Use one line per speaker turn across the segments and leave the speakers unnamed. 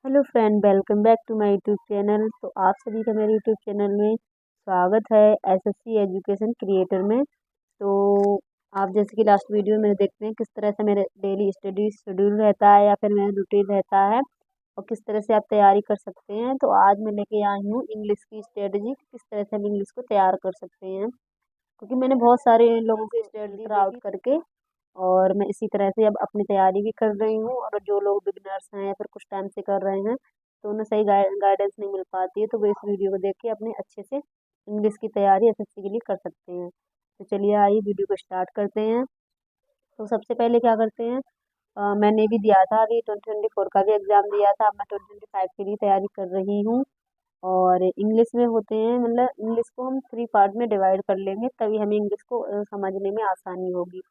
Hello friend, welcome back to my YouTube channel. तो आप सभी का मेरे यूट्यूब चैनल में स्वागत है एसएससी एजुकेशन क्रिएटर में। तो आप जैसे कि लास्ट वीडियो में देखते हैं किस तरह से मेरे डेली स्टडी शेड्यूल रहता है या फिर मेरा रूटीन रहता है और किस तरह से आप तैयारी कर सकते हैं। तो आज मैं लेके आई हूँ इंग्लिश की स्ट्रेटजी, किस तरह से हम इंग्लिश को तैयार कर सकते हैं, क्योंकि मैंने बहुत सारे लोगों की स्ट्रेटजी आउट करके और मैं इसी तरह से अब अपनी तैयारी भी कर रही हूँ। और जो लोग बिगनर्स हैं या फिर कुछ टाइम से कर रहे हैं तो उन्हें सही गाइडेंस नहीं मिल पाती है, तो वो इस वीडियो को देख के अपने अच्छे से इंग्लिश की तैयारी एसएससी के लिए कर सकते हैं। तो चलिए आइए वीडियो को स्टार्ट करते हैं। तो सबसे पहले क्या करते हैं, मैंने भी दिया था, अभी 2024 का भी एग्ज़ाम दिया था। अब मैं 2025 के लिए तैयारी कर रही हूँ। और इंग्लिश में होते हैं, मतलब इंग्लिश को हम 3 पार्ट में डिवाइड कर लेंगे, तभी हमें इंग्लिश को समझने में आसानी होगी।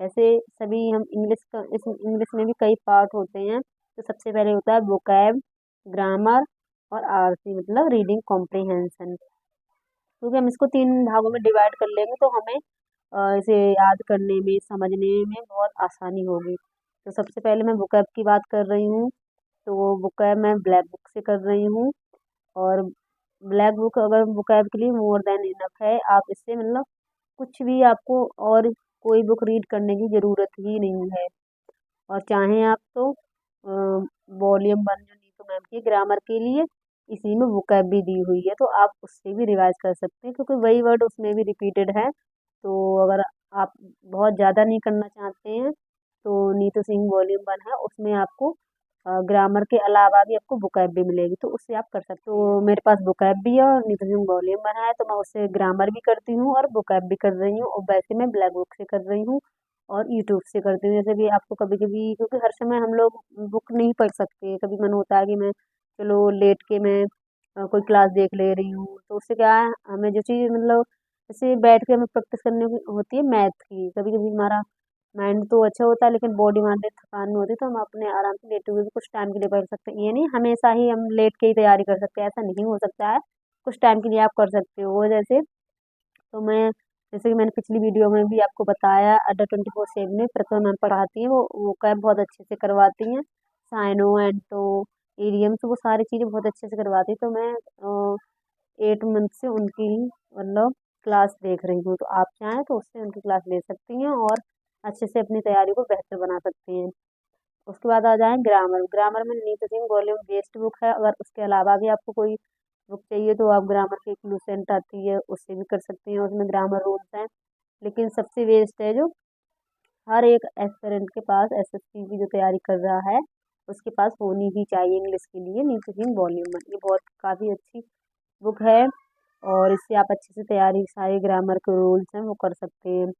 ऐसे सभी हम इंग्लिश का इस इंग्लिश में भी कई पार्ट होते हैं। तो सबसे पहले होता है वोकैब, ग्रामर और आरसी मतलब रीडिंग कॉम्प्रिहेंशन। क्योंकि हम इसको 3 भागों में डिवाइड कर लेंगे तो हमें इसे याद करने में समझने में बहुत आसानी होगी। तो सबसे पहले मैं वोकैब की बात कर रही हूँ। तो वो वोकैब मैं ब्लैक बुक से कर रही हूँ। और ब्लैक बुक अगर वोकैब के लिए मोर देन इनफ है, आप इससे मतलब कुछ भी आपको और कोई बुक रीड करने की ज़रूरत ही नहीं है। और चाहें आप तो वॉल्यूम 1 जो नीतू मैम की ग्रामर के लिए, इसी में वोकैब भी दी हुई है, तो आप उससे भी रिवाइज कर सकते हैं, क्योंकि वही वर्ड उसमें भी रिपीटेड है। तो अगर आप बहुत ज़्यादा नहीं करना चाहते हैं तो नीतू सिंह वॉल्यूम 1 है, उसमें आपको ग्रामर के अलावा भी आपको वोकैब भी मिलेगी, तो उससे आप कर सकते हो। तो मेरे पास वोकैब भी है और नीतू सिंह वॉल्यूम 1 है, तो मैं उससे ग्रामर भी करती हूँ और वोकैब भी कर रही हूँ। और वैसे मैं ब्लैक बुक से कर रही हूँ और यूट्यूब से करती हूँ। जैसे कि आपको कभी कभी, क्योंकि हर समय हम लोग बुक नहीं पढ़ सकते, कभी मन होता है कि मैं चलो लेट के मैं कोई क्लास देख ले रही हूँ, तो उससे क्या है, हमें जो चीज़ मतलब जैसे बैठ के हमें प्रैक्टिस करनी होती है मैथ की, कभी कभी हमारा माइंड तो अच्छा होता है लेकिन बॉडी हमारे थकान में होती है, तो हम अपने आराम से लेटे हुए भी कुछ टाइम के लिए पढ़ सकते हैं। ये नहीं हमेशा ही हम लेट के ही तैयारी कर सकते हैं, ऐसा नहीं हो सकता है। कुछ टाइम के लिए आप कर सकते हो। जैसे तो मैं, जैसे कि मैंने पिछली वीडियो में भी आपको बताया, अड्डा 24/7 में प्रतिभा मैम पढ़ाती हैं, वो कैब बहुत अच्छे से करवाती हैं। साइनो एंटो ईडियम्स वो सारी चीज़ें बहुत अच्छे से करवाती हैं। तो मैं 8 मंथ से उनकी ही मतलब क्लास देख रही हूँ। तो आप चाहें तो उससे उनकी क्लास ले सकती हैं और अच्छे से अपनी तैयारी को बेहतर बना सकती हैं। उसके बाद आ जाएँ ग्रामर। ग्रामर में Neetu Singh volume based book है, अगर उसके अलावा भी आपको कोई बुक चाहिए तो आप ग्रामर की एक लूसेंट आती है, उससे भी कर सकती हैं। उसमें ग्रामर रूल्स हैं, लेकिन सबसे बेस्ट है जो हर एक एस्पिरेंट के पास, एसएससी की जो तैयारी कर रहा है उसके पास होनी ही चाहिए इंग्लिश के लिए, नीतू सिंह वॉल्यूम 1। ये बहुत काफ़ी अच्छी बुक है और इससे आप अच्छे से तैयारी, सारे ग्रामर के रूल्स हैं वो कर सकते हैं।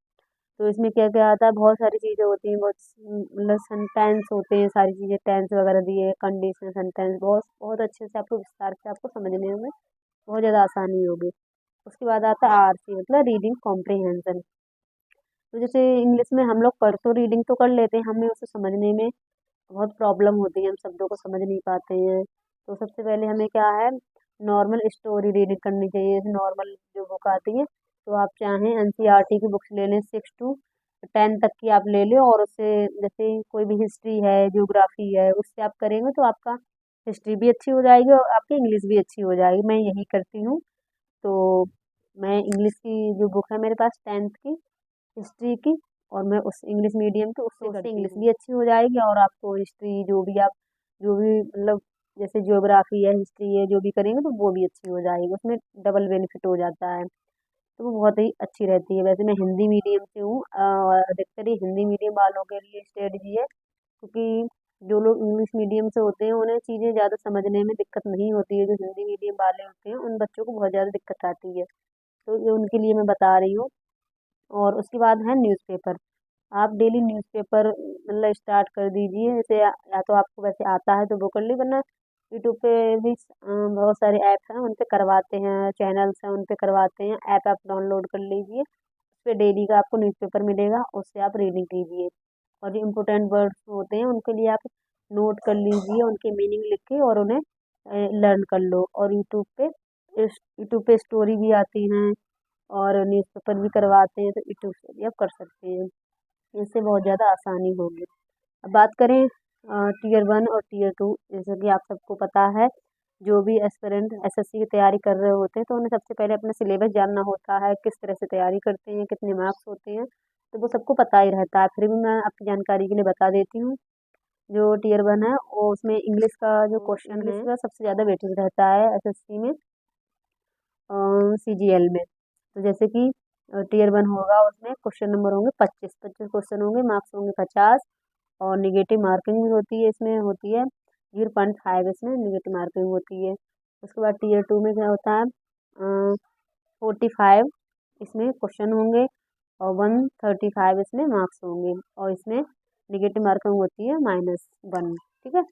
तो इसमें क्या क्या आता है, बहुत सारी चीज़ें होती हैं, बहुत मतलब सेंटेंस होते हैं, सारी चीज़ें टेंस वगैरह दिए, कंडीशनल सेंटेंस, बहुत बहुत अच्छे से आपको विस्तार से आपको समझने में बहुत ज़्यादा आसानी होगी। उसके बाद आता है आरसी मतलब रीडिंग कॉम्प्रिहेंशन। तो जैसे इंग्लिश में हम लोग पढ़ तो रीडिंग तो कर लेते हैं, हमें उसे समझने में बहुत प्रॉब्लम होती है, हम शब्दों को समझ नहीं पाते हैं। तो सबसे पहले हमें क्या है, नॉर्मल स्टोरी रीडिंग करनी चाहिए। जैसे नॉर्मल जो बुक आती है, तो आप चाहें एनसीईआरटी की बुक्स ले लें, 6 to 10 तक की आप ले लें। और उससे जैसे कोई भी हिस्ट्री है, ज्योग्राफी है, उससे आप करेंगे तो आपका हिस्ट्री भी अच्छी हो जाएगी और आपकी इंग्लिश भी अच्छी हो जाएगी। मैं यही करती हूँ। तो मैं इंग्लिश की जो बुक है मेरे पास 10th की हिस्ट्री की, और मैं उस इंग्लिश मीडियम की, उससे करती इंग्लिश भी अच्छी हो जाएगी और आपको हिस्ट्री जो भी आप जो भी मतलब जैसे ज्योग्राफी है, हिस्ट्री है, जो भी करेंगे तो वो भी अच्छी हो जाएगी, उसमें डबल बेनिफिट हो जाता है। तो वो बहुत ही अच्छी रहती है। वैसे मैं हिंदी मीडियम से हूँ और अधिकतर ये हिंदी मीडियम वालों के लिए स्ट्रेटजी है, क्योंकि जो लोग इंग्लिश मीडियम से होते हैं उन्हें चीज़ें ज़्यादा समझने में दिक्कत नहीं होती है। जो हिंदी मीडियम वाले होते हैं उन बच्चों को बहुत ज़्यादा दिक्कत आती है, तो ये उनके लिए मैं बता रही हूँ। और उसके बाद है न्यूज़पेपर। आप डेली न्यूज़पेपर मतलब स्टार्ट कर दीजिए। जैसे या तो आपको वैसे आता है तो वो कर ली, वरना यूट्यूब पे भी बहुत सारे ऐप्स हैं, उन पे करवाते हैं, चैनल्स हैं उन पे करवाते हैं। ऐप आप डाउनलोड कर लीजिए, उस पे डेली का आपको न्यूज़पेपर मिलेगा, उससे आप रीडिंग कीजिए। और जो इम्पोर्टेंट वर्ड्स होते हैं उनके लिए आप नोट कर लीजिए, उनके मीनिंग लिख के और उन्हें लर्न कर लो। और यूट्यूब पे स्टोरी भी आती हैं और न्यूज़पेपर भी करवाते हैं, तो यूट्यूब से भी आप कर सकते हैं। इससे बहुत ज़्यादा आसानी होगी। अब बात करें टीयर 1 और टीयर 2, जैसा कि आप सबको पता है, जो भी एस्पिरेंट एसएससी की तैयारी कर रहे होते हैं तो उन्हें सबसे पहले अपना सिलेबस जानना होता है, किस तरह से तैयारी करते हैं, कितने मार्क्स होते हैं, तो वो सबको पता ही रहता है। फिर भी मैं आपकी जानकारी के लिए बता देती हूँ। जो टीयर 1 है वो उसमें इंग्लिश का जो क्वेश्चन है, इंग्लिश का सबसे ज़्यादा वेटेज रहता है एसएससी में, सीजीएल में। तो जैसे कि टीयर 1 होगा, उसमें क्वेश्चन नंबर होंगे 25 क्वेश्चन होंगे, मार्क्स होंगे 50, और निगेटिव मार्किंग भी होती है, इसमें होती है 0.5, इसमें निगेटिव मार्किंग होती है। उसके बाद टीयर 2 में क्या होता है, 45 इसमें क्वेश्चन होंगे और 135 इसमें मार्क्स होंगे, और इसमें निगेटिव मार्किंग होती है -1। ठीक है,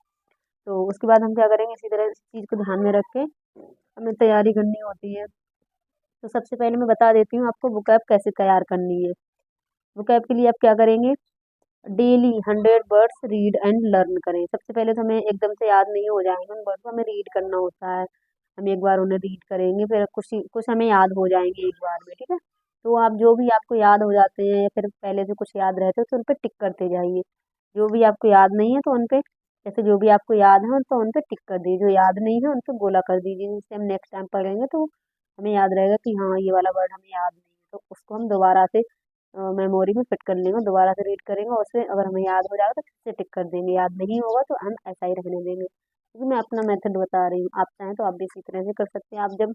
तो उसके बाद हम क्या करेंगे, इसी तरह इस चीज़ को ध्यान में रख के हमें तैयारी करनी होती है। तो सबसे पहले मैं बता देती हूँ आपको बुक ऐप कैसे तैयार करनी है। बुक ऐप के लिए आप क्या करेंगे, daily 100 words read and learn करें। सबसे पहले तो हमें एकदम से याद नहीं हो जाएंगे उन वर्ड को, हमें रीड करना होता है। हम एक बार उन्हें रीड करेंगे, फिर कुछ कुछ हमें याद हो जाएंगे एक बार में। ठीक है, तो आप जो भी आपको याद हो जाते हैं या फिर पहले से कुछ याद रहते हैं तो उन पर टिक करते जाइए। जो भी आपको याद नहीं है तो उन पे, जैसे जो भी आपको याद है तो उन पे टिक कर दीजिए, जो याद नहीं है उन पे गोला कर दीजिए, जिससे हम नेक्स्ट टाइम पढ़ेंगे तो हमें याद रहेगा कि हाँ ये वाला वर्ड हमें याद नहीं है, तो उसको हम दोबारा से मेमोरी में फिट कर लेंगे, दोबारा से रीड करेंगे और उससे अगर हमें याद हो जाएगा तो फिर से टिक कर देंगे, याद नहीं होगा तो हम ऐसा ही रहने देंगे। क्योंकि मैं अपना मेथड बता रही हूँ, आप चाहें तो आप भी इसी तरह से कर सकते हैं। आप जब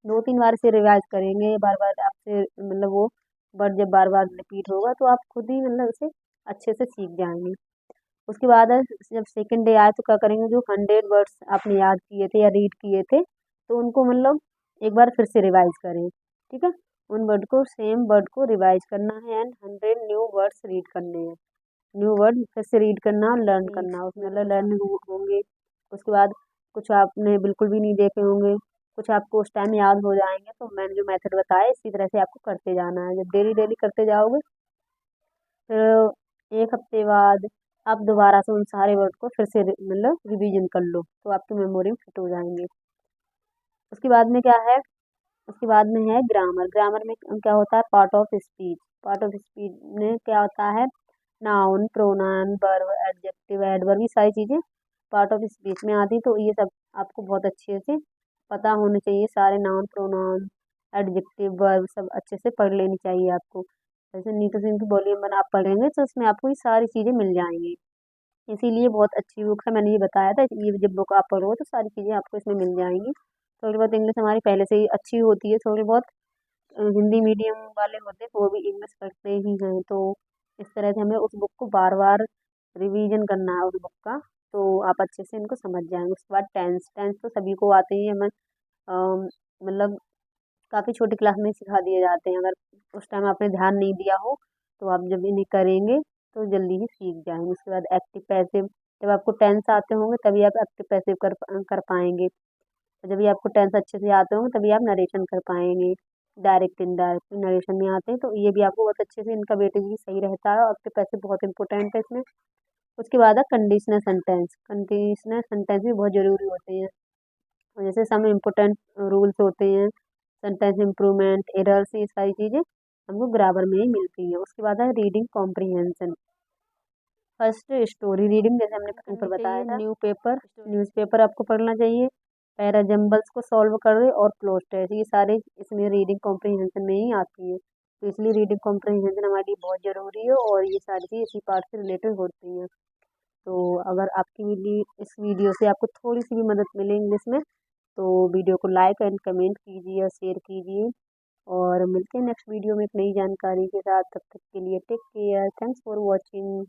2-3 बार से रिवाइज करेंगे, बार बार आपसे मतलब वो वर्ड जब बार बार रिपीट होगा तो आप खुद ही मतलब उसे अच्छे से सीख जाएंगे। उसके बाद जब सेकंड डे आए तो क्या करेंगे, जो 100 वर्ड्स आपने याद किए थे या रीड किए थे तो उनको मतलब एक बार फिर से रिवाइज करें। ठीक है, उन वर्ड को, सेम वर्ड को रिवाइज करना है एंड 100 न्यू वर्ड्स रीड करने हैं। न्यू वर्ड फिर से रीड करना, लर्न करना, उसमें मतलब लर्न होंगे। उसके बाद कुछ आपने बिल्कुल भी नहीं देखे होंगे, कुछ आपको उस टाइम याद हो जाएंगे। तो मैंने जो मेथड बताया इसी तरह से आपको करते जाना है। जब डेली डेली करते जाओगे फिर एक हफ्ते बाद आप दोबारा से उन सारे वर्ड को फिर से मतलब रिवीजन कर लो तो आपकी मेमोरी में फिट हो जाएंगे। उसके बाद में क्या है, उसके बाद में है ग्रामर। ग्रामर में क्या होता है, part of speech. Part of speech में क्या होता है, noun, pronoun, verb, adjective, adverb, ये सारी चीज़ें पार्ट ऑफ स्पीच में आती, तो ये सब आपको बहुत अच्छे से पता होने चाहिए। सारे नाउन, प्रोनाउन, एडजेक्टिव, वर्ब सब अच्छे से पढ़ लेनी चाहिए आपको। जैसे नीतू सिंह की वॉल्यूम 1 आप पढ़ेंगे तो उसमें आपको ये सारी चीज़ें मिल जाएंगी। इसीलिए बहुत अच्छी बुक है, मैंने ये बताया था, ये जब बुक आप पढ़ोगे तो सारी चीज़ें आपको इसमें मिल जाएंगी। थोड़ी बहुत इंग्लिश हमारी पहले से ही अच्छी होती है, थोड़ी बहुत हिंदी मीडियम वाले होते हैं वो भी इंग्लिश पढ़ते ही हैं, तो इस तरह से हमें उस बुक को बार बार रिवीजन करना है उस बुक का, तो आप अच्छे से इनको समझ जाएंगे। उसके बाद टेंस, टेंस तो सभी को आते ही हमें, मतलब काफ़ी छोटी क्लास में ही सिखा दिए जाते हैं। अगर उस टाइम आपने ध्यान नहीं दिया हो तो आप जब इन्हें करेंगे तो जल्दी ही सीख जाएंगे। उसके बाद एक्टिव पैसिव, जब आपको टेंस आते होंगे तभी आप एक्टिव पैसिव कर पाएंगे, और जब भी आपको टेंस अच्छे से आते होंगे तभी आप नरेशन कर पाएंगे। डायरेक्ट इनडायरेक्ट नरेशन में आते हैं तो ये भी आपको बहुत अच्छे से, इनका वेटेज भी सही रहता है और एक्टिव पैसिव बहुत इंपॉर्टेंट है इसमें। उसके बाद है कंडीशनल सेंटेंस। कंडीशनल सेंटेंस भी बहुत ज़रूरी होते हैं, और जैसे सम इम्पोर्टेंट रूल्स होते हैं, सेंटेंस इम्प्रूवमेंट, एरर्स, ये सारी चीज़ें हमको ग्रामर में ही मिलती है। उसके बाद है reading comprehension. First story reading, जैसे हमने ऊपर बताया था, न्यूज़पेपर आपको पढ़ना चाहिए। पैरा जम्बल्स को सॉल्व करे और क्लोज टेस्ट, ये सारे इसमें रीडिंग कॉम्प्रीहेंशन में ही आती है, तो इसलिए रीडिंग कॉम्प्रीहेंशन हमारे लिए बहुत ज़रूरी है और ये सारी चीज़ इसी पार्ट से रिलेटेड होती हैं। तो अगर आपकी इस वीडियो से आपको थोड़ी सी भी मदद मिले इंग्लिश में तो वीडियो को लाइक एंड कमेंट कीजिए और शेयर कीजिए, और मिलते हैं नेक्स्ट वीडियो में एक नई जानकारी के साथ। तब तक के लिए take care, thanks for watching.